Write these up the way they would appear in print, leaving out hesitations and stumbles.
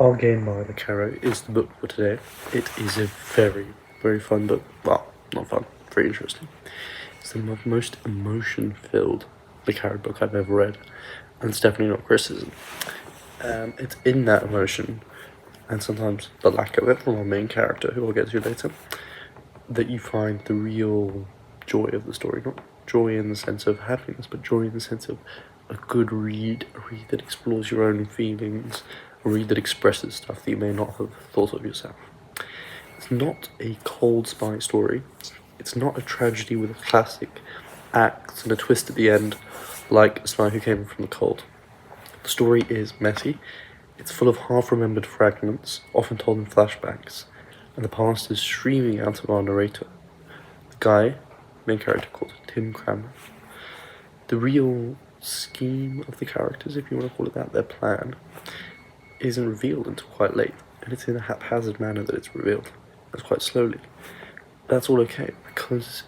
Our Game by le Carré is the book for today. It is a very, very fun book. Well, not fun, very interesting. It's the most emotion-filled le Carré book I've ever read, and it's definitely not criticism. It's in that emotion, and sometimes the lack of it from our main character, who I'll get to later, that you find the real joy of the story. Not joy in the sense of happiness, but joy in the sense of a good read, a read that explores your own feelings, a read that expresses stuff that you may not have thought of yourself. It's not a cold spy story. It's not a tragedy with a classic act and a twist at the end, like A Spy Who Came From the Cold. The story is messy. It's full of half-remembered fragments, often told in flashbacks, and the past is streaming out of our narrator, the guy, main character called Tim Cranmer. The real scheme of the characters, if you want to call it that, their plan, isn't revealed until quite late, and it's in a haphazard manner that it's revealed. It's quite slowly. That's all okay, because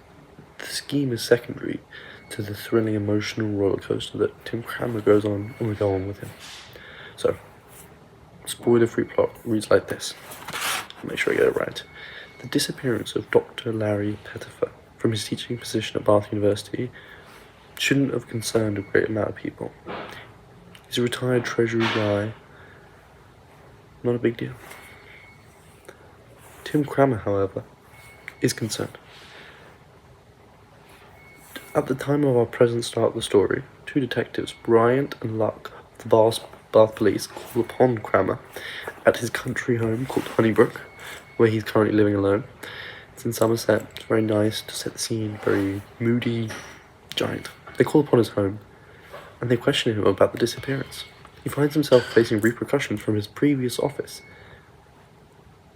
the scheme is secondary to the thrilling emotional roller coaster that Tim Cranmer goes on, and we go on with him. So, spoiler-free plot reads like this. I'll make sure I get it right. The disappearance of Dr. Larry Pettifer from his teaching position at Bath University shouldn't have concerned a great amount of people. He's a retired Treasury guy. Not a big deal. Tim Cranmer, however, is concerned. At the time of our present start of the story, two detectives, Bryant and Luck, of the Bath Police, call upon Cranmer at his country home called Honeybrook, where he's currently living alone. It's in Somerset. It's very nice to set the scene, very moody, giant. They call upon his home, and they question him about the disappearance. He finds himself facing repercussions from his previous office,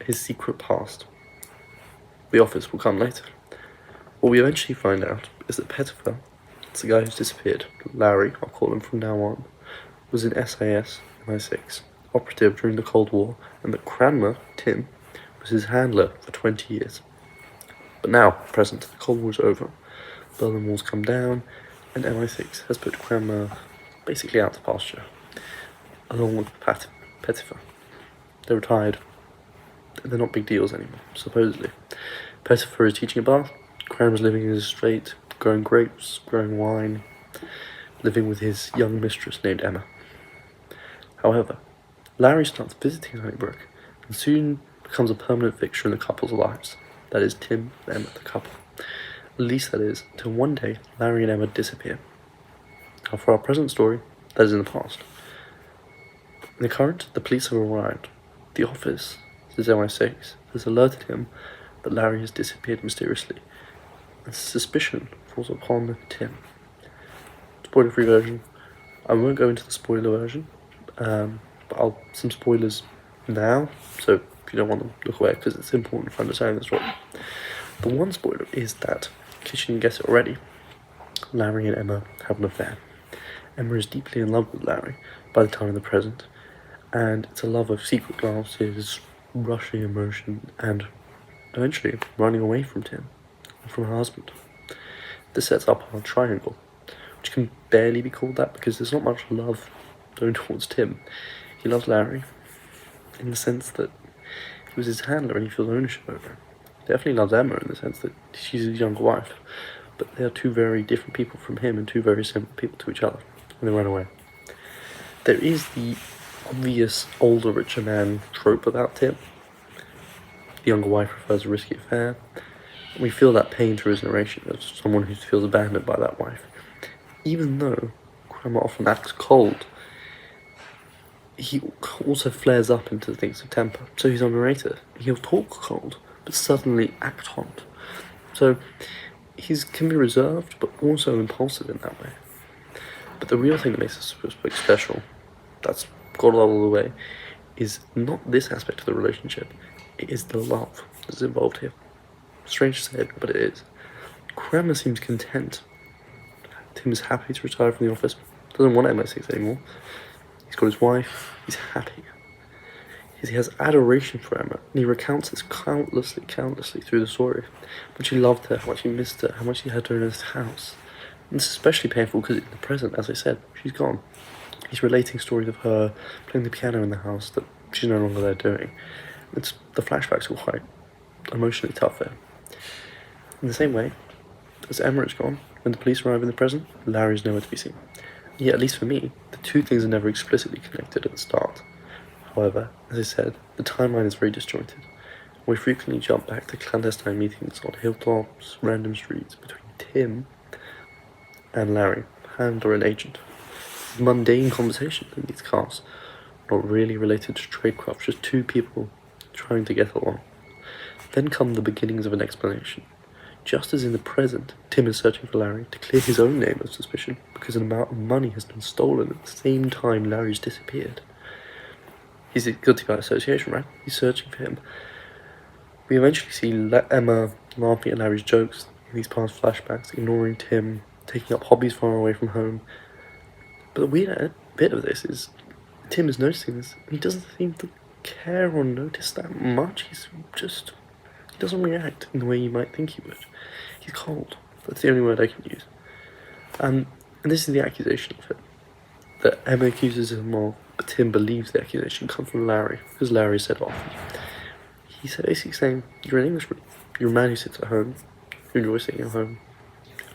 his secret past. The office will come later. What we eventually find out is that Pettifer, it's the guy who's disappeared, Larry, I'll call him from now on, was an SAS, MI6, operative during the Cold War, and that Cranmer, Tim, was his handler for 20 years. But now, present, the Cold War's over, Berlin Wall's come down, and MI6 has put Cranmer basically out to pasture, along with Pettifer. They're retired. They're not big deals anymore, supposedly. Pettifer is teaching at Bath. Cranmer's living in his estate, growing grapes, growing wine, living with his young mistress named Emma. However, Larry starts visiting Honeybrook and soon becomes a permanent fixture in the couple's lives. That is Tim and Emma, the couple. At least that is, till one day Larry and Emma disappear. Now for our present story, that is in the past. In the current, the police have arrived. The office, says MI6, has alerted him that Larry has disappeared mysteriously, and suspicion falls upon Tim. Spoiler-free version. I won't go into the spoiler version, but some spoilers now, so if you don't want them, look away, because it's important for understanding the story. The one spoiler is that, in case you didn't guess it already, Larry and Emma have an affair. Emma is deeply in love with Larry by the time of the present, and it's a love of secret glances, rushing emotion, and eventually running away from Tim and from her husband. This sets up our triangle, which can barely be called that because there's not much love going towards Tim. He loves Larry in the sense that he was his handler and he feels ownership over him. He definitely loves Emma in the sense that she's his younger wife, but they are two very different people from him and two very similar people to each other, and they run away. There is the obvious older, richer man trope about Tim. The younger wife prefers a risky affair. We feel that pain through his narration of someone who feels abandoned by that wife. Even though Cranmer often acts cold, he also flares up into things of temper. So he's our narrator. He'll talk cold, but suddenly act hot. So he can be reserved, but also impulsive in that way. But the real thing that makes this book special, that's got all the way, is not this aspect of the relationship. It is the love that's involved here. Strange to say, but it is. Cranmer seems content. Tim is happy to retire from the office. Doesn't want MI6 anymore. He's got his wife. He's happy. He has adoration for Emma, and he recounts this countlessly through the story. How much he loved her, how much he missed her, how much he had her in his house. And it's especially painful because in the present, as I said, she's gone. He's relating stories of her playing the piano in the house that she's no longer there doing. The flashbacks were quite emotionally tough there. In the same way, as Emma is gone, when the police arrive in the present, Larry is nowhere to be seen. Yet, at least for me, the two things are never explicitly connected at the start. However, as I said, the timeline is very disjointed. We frequently jump back to clandestine meetings on hilltops, random streets, between Tim and Larry, hand or an agent. Mundane conversations in these cars, not really related to tradecraft, just two people trying to get along. Then come the beginnings of an explanation. Just as in the present, Tim is searching for Larry to clear his own name of suspicion because an amount of money has been stolen at the same time Larry's disappeared. He's guilty by association, right? He's searching for him. We eventually see Emma laughing at Larry's jokes in these past flashbacks, ignoring Tim, taking up hobbies far away from home. But the weird bit of this is Tim is noticing this, and he doesn't seem to care or notice that much. He doesn't react in the way you might think he would. He's cold. That's the only word I can use. And this is the accusation of it. That Emma accuses him of, but Tim believes the accusation comes from Larry, because Larry said off. He's basically saying, you're an Englishman. You're a man who sits at home, who enjoys sitting at home,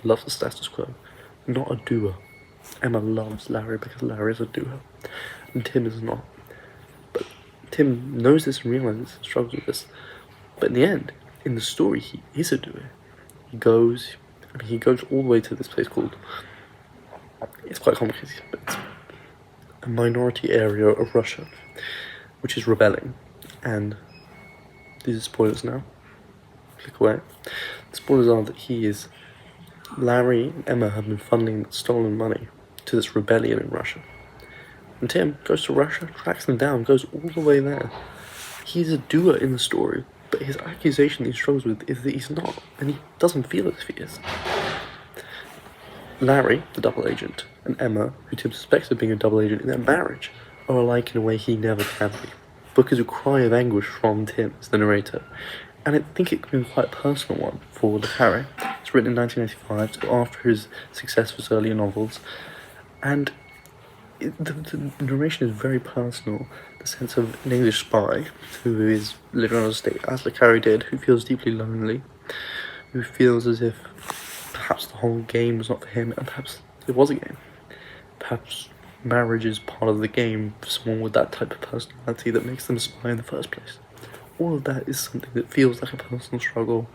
who loves the status quo, not a doer. Emma loves Larry because Larry is a doer, and Tim is not. But Tim knows this and realizes and struggles with this. But in the end, in the story, he is a doer. He goes all the way to this place called, it's quite complicated, but it's a minority area of Russia, which is rebelling. And these are spoilers now. Click away. The spoilers are that Larry and Emma have been funneling stolen money to this rebellion in Russia. And Tim goes to Russia, tracks them down, goes all the way there. He's a doer in the story, but his accusation he struggles with is that he's not, and he doesn't feel as if he is. Larry, the double agent, and Emma, who Tim suspects of being a double agent in their marriage, are alike in a way he never can be. The book is a cry of anguish from Tim, as the narrator, and I think it can be quite a personal one for le Carré. It's written in 1985, so after his success with his earlier novels, and the narration is very personal. The sense of an English spy who is living on a estate, as le Carré did, who feels deeply lonely, who feels as if perhaps the whole game was not for him, and perhaps it was a game. Perhaps marriage is part of the game for someone with that type of personality that makes them a spy in the first place. All of that is something that feels like a personal struggle.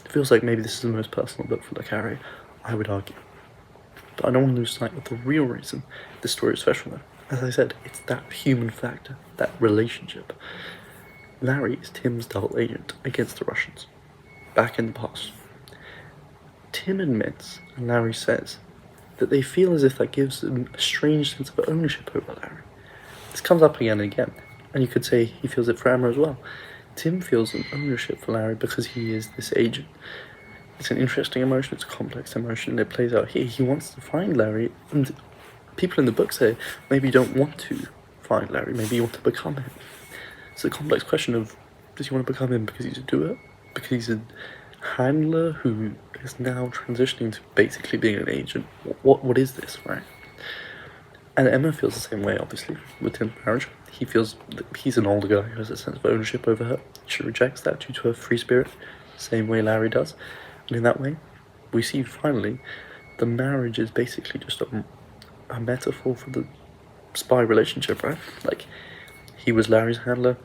It feels like maybe this is the most personal book for le Carré, I would argue. But I don't want to lose sight of the real reason this story is special though. As I said, it's that human factor, that relationship. Larry is Tim's double agent against the Russians, back in the past. Tim admits, and Larry says, that they feel as if that gives them a strange sense of ownership over Larry. This comes up again and again, and you could say he feels it for Emma as well. Tim feels an ownership for Larry because he is this agent. It's an interesting emotion, it's a complex emotion that plays out here. He wants to find Larry, and people in the book say, maybe you don't want to find Larry, maybe you want to become him. It's a complex question of, does he want to become him because he's a doer? Because he's a handler who is now transitioning to basically being an agent? What is this, right? And Emma feels the same way, obviously, with Tim's marriage. He feels that he's an older guy who has a sense of ownership over her. She rejects that due to her free spirit, same way Larry does. And in that way, we see finally the marriage is basically just a metaphor for the spy relationship, right? Like, he was Larry's handler.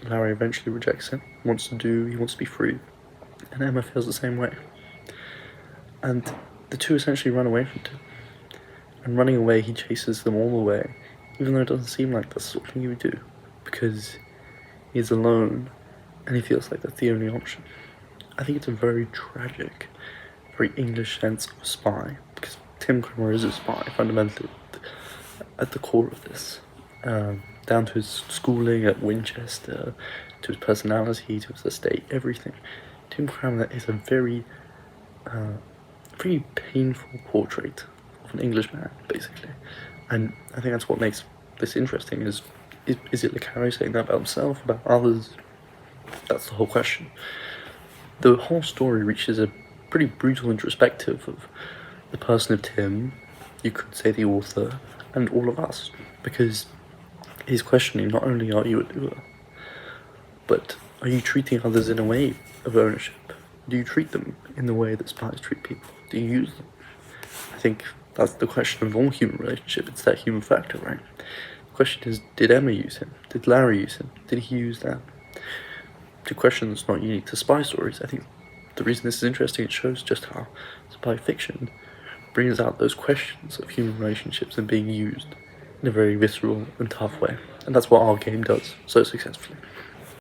Larry eventually rejects him, he wants to be free. And Emma feels the same way. And the two essentially run away from Tim. And running away, he chases them all the way, even though it doesn't seem like that's the sort of thing he would do, because he's alone, and he feels like that's the only option. I think it's a very tragic, very English sense of spy, because Tim Cramer is a spy, fundamentally, at the core of this. Down to his schooling at Winchester, to his personality, to his estate, everything. Tim Cramer is a very painful portrait of an English man, basically. And I think that's what makes this interesting, is it le Carré saying that about himself, about others? That's the whole question. The whole story reaches a pretty brutal introspective of the person of Tim, you could say the author, and all of us, because He's questioning not only are you a doer, but are you treating others in a way of ownership? Do you treat them in the way that spies treat people? Do you use them? I think that's the question of all human relationship. It's that human factor, right? The question is, did Emma use him? Did Larry use him? Did he use them? The question that's not unique to spy stories. I think the reason this is interesting, it shows just how spy fiction brings out those questions of human relationships and being used in a very visceral and tough way. And that's what our game does so successfully.